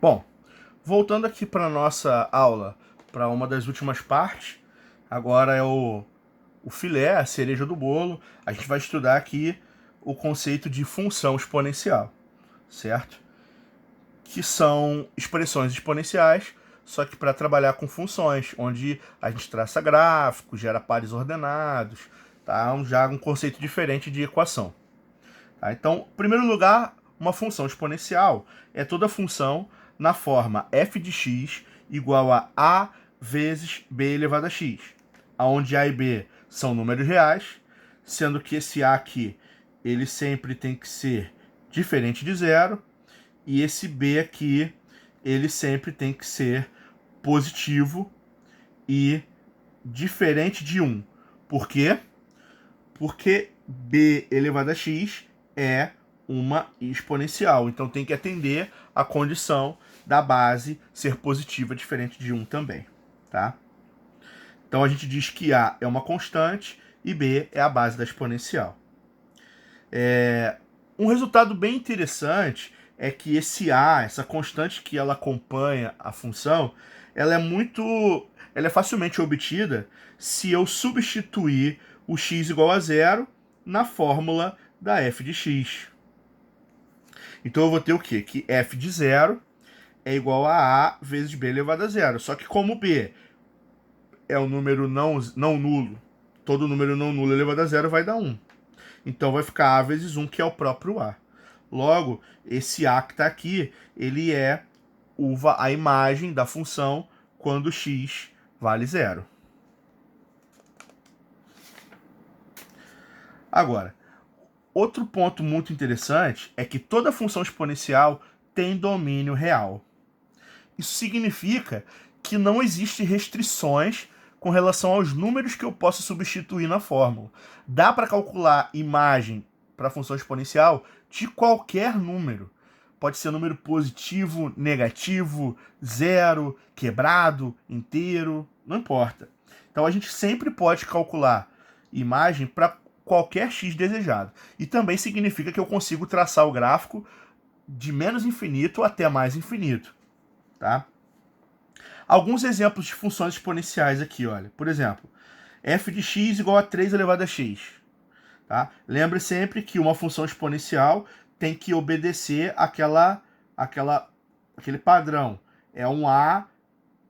Bom, voltando aqui para a nossa aula, para uma das últimas partes, agora é o filé, a cereja do bolo. A gente vai estudar aqui o conceito de função exponencial, certo? Que são expressões exponenciais, só que para trabalhar com funções, onde a gente traça gráficos, gera pares ordenados, tá? Já um conceito diferente de equação. Tá? Então, em primeiro lugar, uma função exponencial é toda função na forma f de x igual a vezes b elevado a x, onde a e b são números reais, sendo que esse a aqui ele sempre tem que ser diferente de zero, e esse b aqui ele sempre tem que ser positivo e diferente de 1. Por quê? Porque b elevado a x é uma exponencial. Então tem que atender a condição da base ser positiva diferente de 1 também. Tá? Então a gente diz que a é uma constante e b é a base da exponencial. Um resultado bem interessante é que esse a, essa constante que ela acompanha a função, ela é facilmente obtida se eu substituir o x igual a zero na fórmula da f de x. Então eu vou ter o quê? Que f de zero é igual a vezes b elevado a zero. Só que como b é um número não nulo, todo número não nulo elevado a zero vai dar 1. Então vai ficar a vezes 1, que é o próprio a. Logo, esse a que está aqui, ele é a imagem da função quando x vale zero. Agora, outro ponto muito interessante é que toda função exponencial tem domínio real. Isso significa que não existem restrições com relação aos números que eu posso substituir na fórmula. Dá para calcular imagem para a função exponencial de qualquer número. Pode ser número positivo, negativo, zero, quebrado, inteiro, não importa. Então a gente sempre pode calcular imagem para qualquer x desejado. E também significa que eu consigo traçar o gráfico de menos infinito até mais infinito. Tá? Alguns exemplos de funções exponenciais aqui, olha. Por exemplo, f de x igual a 3 elevado a x. Tá? Lembre sempre que uma função exponencial tem que obedecer aquele padrão. É um a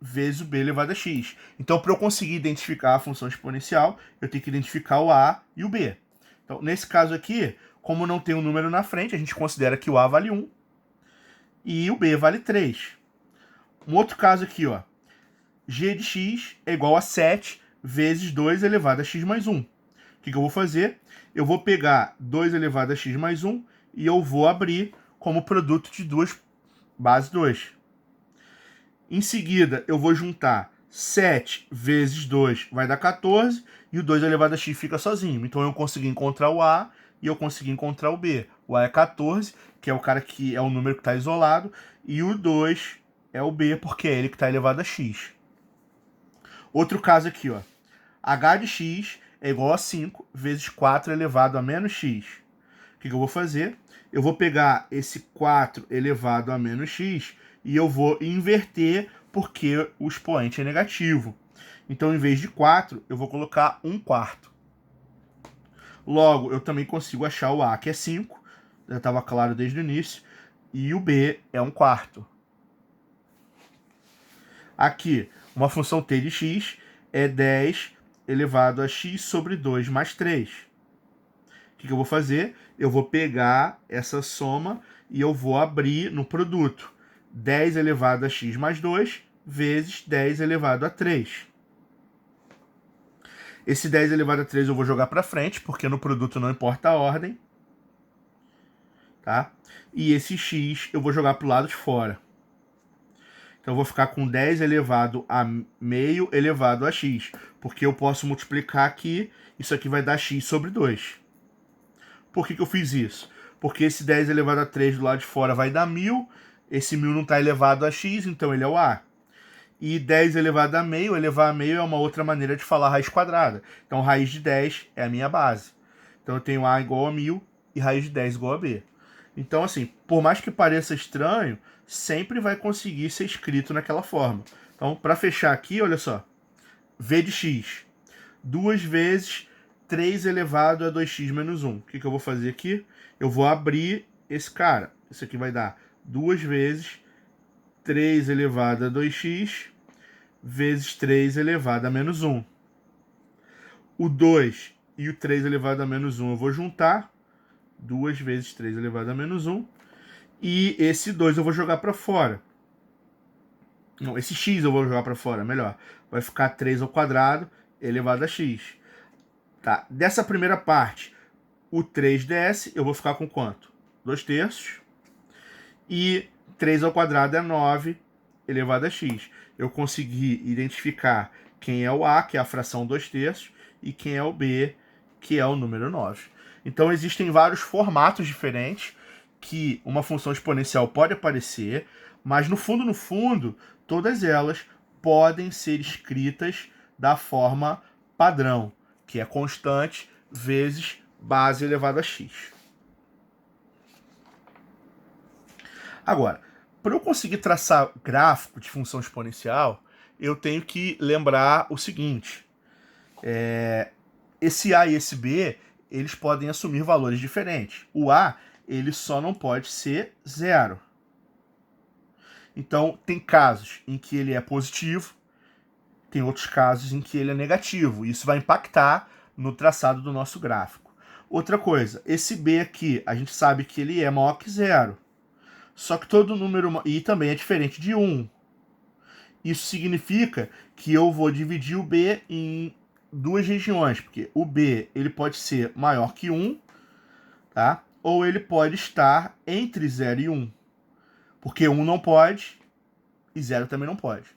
vezes o b elevado a x. Então, para eu conseguir identificar a função exponencial, eu tenho que identificar o a e o b. Então, nesse caso aqui, como não tem um número na frente, a gente considera que o a vale 1 e o b vale 3. Um outro caso aqui, ó. G de x é igual a 7 vezes 2 elevado a x mais 1. O que eu vou fazer? Eu vou pegar 2 elevado a x mais 1 e eu vou abrir como produto de duas bases 2. Em seguida, eu vou juntar 7 vezes 2 vai dar 14 e o 2 elevado a x fica sozinho. Então eu consegui encontrar o a e eu consegui encontrar o b. O a é 14, que é o cara que é o número que está isolado, e o 2 é o b, porque é ele que está elevado a x. Outro caso aqui, ó. H de x é igual a 5 vezes 4 elevado a menos x. O que eu vou fazer? Eu vou pegar esse 4 elevado a menos x e eu vou inverter porque o expoente é negativo. Então, em vez de 4, eu vou colocar 1 quarto. Logo, eu também consigo achar o a, que é 5, já estava claro desde o início, e o b é 1 quarto. Aqui, uma função t de x é 10 elevado a x sobre 2 mais 3. O que eu vou fazer? Eu vou pegar essa soma e eu vou abrir no produto. 10 elevado a x mais 2 vezes 10 elevado a 3. Esse 10 elevado a 3 eu vou jogar para frente, porque no produto não importa a ordem. Tá? E esse x eu vou jogar para o lado de fora. Então eu vou ficar com 10 elevado a meio elevado a x, porque eu posso multiplicar aqui, isso aqui vai dar x sobre 2. Por que eu fiz isso? Porque esse 10 elevado a 3 do lado de fora vai dar 1000, esse 1000 não está elevado a x, então ele é o a. E 10 elevado a meio, elevar a meio é uma outra maneira de falar raiz quadrada. Então raiz de 10 é a minha base. Então eu tenho a igual a 1000 e raiz de 10 igual a b. Então, assim, por mais que pareça estranho, sempre vai conseguir ser escrito naquela forma. Então, para fechar aqui, olha só. V de x. 2 vezes 3 elevado a 2x menos 1. O que eu vou fazer aqui? Eu vou abrir esse cara. Isso aqui vai dar 2 vezes 3 elevado a 2x vezes 3 elevado a menos 1. O 2 e o 3 elevado a menos 1 eu vou juntar. 2 vezes 3 elevado a menos 1. E esse 2 eu vou jogar para fora. Não, esse x eu vou jogar para fora, melhor. Vai ficar 3 ao quadrado elevado a x. Tá? Dessa primeira parte, o 3 desce, eu vou ficar com quanto? 2 terços. E 3 ao quadrado é 9 elevado a x. Eu consegui identificar quem é o a, que é a fração 2 terços, e quem é o b, que é o número 9. Então existem vários formatos diferentes que uma função exponencial pode aparecer, mas no fundo, todas elas podem ser escritas da forma padrão, que é constante vezes base elevado a x. Agora, para eu conseguir traçar gráfico de função exponencial, eu tenho que lembrar o seguinte. Esse a e esse b, eles podem assumir valores diferentes. O a, ele só não pode ser zero. Então, tem casos em que ele é positivo, tem outros casos em que ele é negativo. Isso vai impactar no traçado do nosso gráfico. Outra coisa, esse b aqui, a gente sabe que ele é maior que zero. Só que todo número... E também é diferente de 1. Isso significa que eu vou dividir o b em duas regiões, porque o b ele pode ser maior que 1, tá? Ou ele pode estar entre 0 e 1. Porque 1 não pode e 0 também não pode.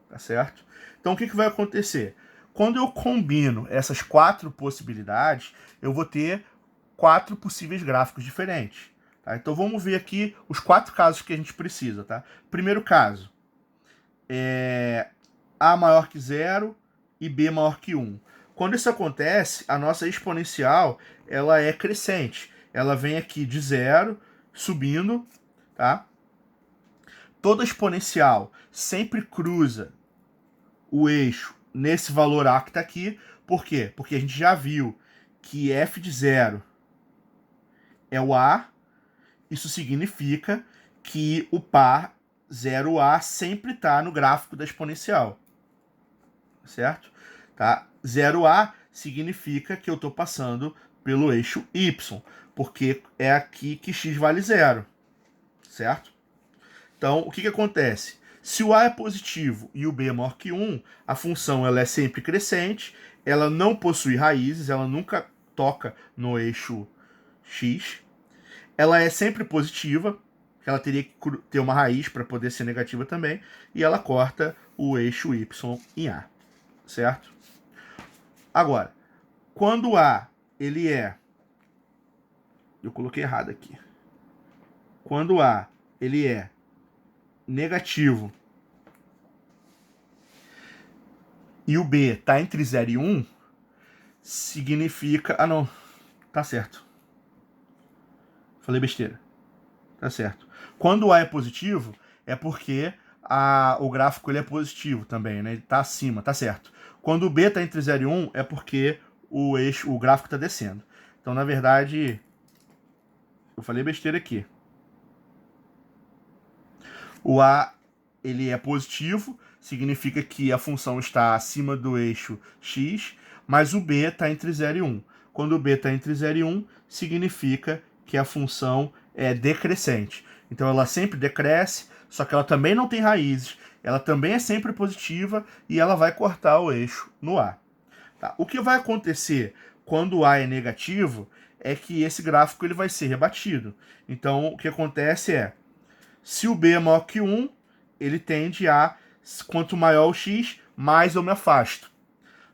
Tá certo? Então o que vai acontecer? Quando eu combino essas 4 possibilidades, eu vou ter 4 possíveis gráficos diferentes. Tá? Então vamos ver aqui os 4 casos que a gente precisa. Tá? Primeiro caso, a maior que 0 e b maior que 1. Quando isso acontece, a nossa exponencial ela é crescente. Ela vem aqui de 0, subindo. Tá? Toda exponencial sempre cruza o eixo nesse valor a que está aqui. Por quê? Porque a gente já viu que f de 0 é o a. Isso significa que o par 0a sempre está no gráfico da exponencial. Certo? Tá? 0a significa que eu estou passando pelo eixo y, porque é aqui que x vale 0. Certo? Então, o que acontece? Se o a é positivo e o b é maior que 1, a função ela é sempre crescente, ela não possui raízes, ela nunca toca no eixo x, ela é sempre positiva, ela teria que ter uma raiz para poder ser negativa também, e ela corta o eixo y em a, certo? Agora, quando o a ele é... Eu coloquei errado aqui. Quando o a ele é negativo e o b está entre 0 e 1, significa... Ah, não. Tá certo. Falei besteira. Tá certo. Quando o a é positivo, é porque o gráfico ele é positivo também, né? Ele tá acima, tá certo. Quando o b está entre 0 e 1, é porque o gráfico está descendo. Então, na verdade, eu falei besteira aqui. O a ele é positivo, significa que a função está acima do eixo x, mas o b está entre 0 e 1. Quando o b está entre 0 e 1, significa que a função é decrescente. Então ela sempre decresce, só que ela também não tem raízes, ela também é sempre positiva e ela vai cortar o eixo no a. Tá? O que vai acontecer quando o a é negativo é que esse gráfico ele vai ser rebatido. Então o que acontece é, se o b é maior que 1, ele tende a, quanto maior o x, mais eu me afasto.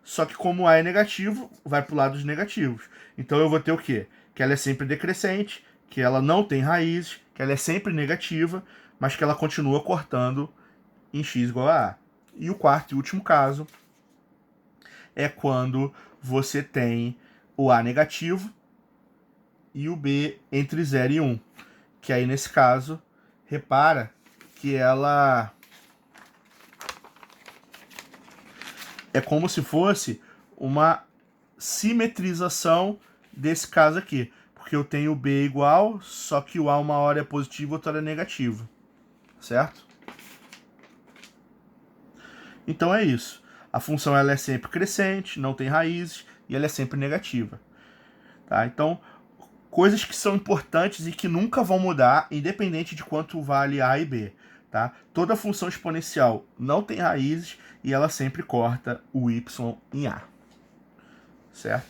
Só que como a é negativo, vai para o lado dos negativos. Então eu vou ter o quê? Que ela é sempre decrescente, que ela não tem raízes, que ela é sempre negativa, mas que ela continua cortando em x igual a a. E o quarto e último caso é quando você tem o a negativo e o b entre 0 e 1. Que aí, nesse caso, repara que ela é como se fosse uma simetrização desse caso aqui. Porque eu tenho o B igual, só que o A uma hora é positivo, outra hora é negativo. Certo? Então é isso. A função ela é sempre crescente, não tem raízes, e ela é sempre negativa. Tá? Então, coisas que são importantes e que nunca vão mudar, independente de quanto vale A e B. Tá? Toda função exponencial não tem raízes e ela sempre corta o y em A. Certo?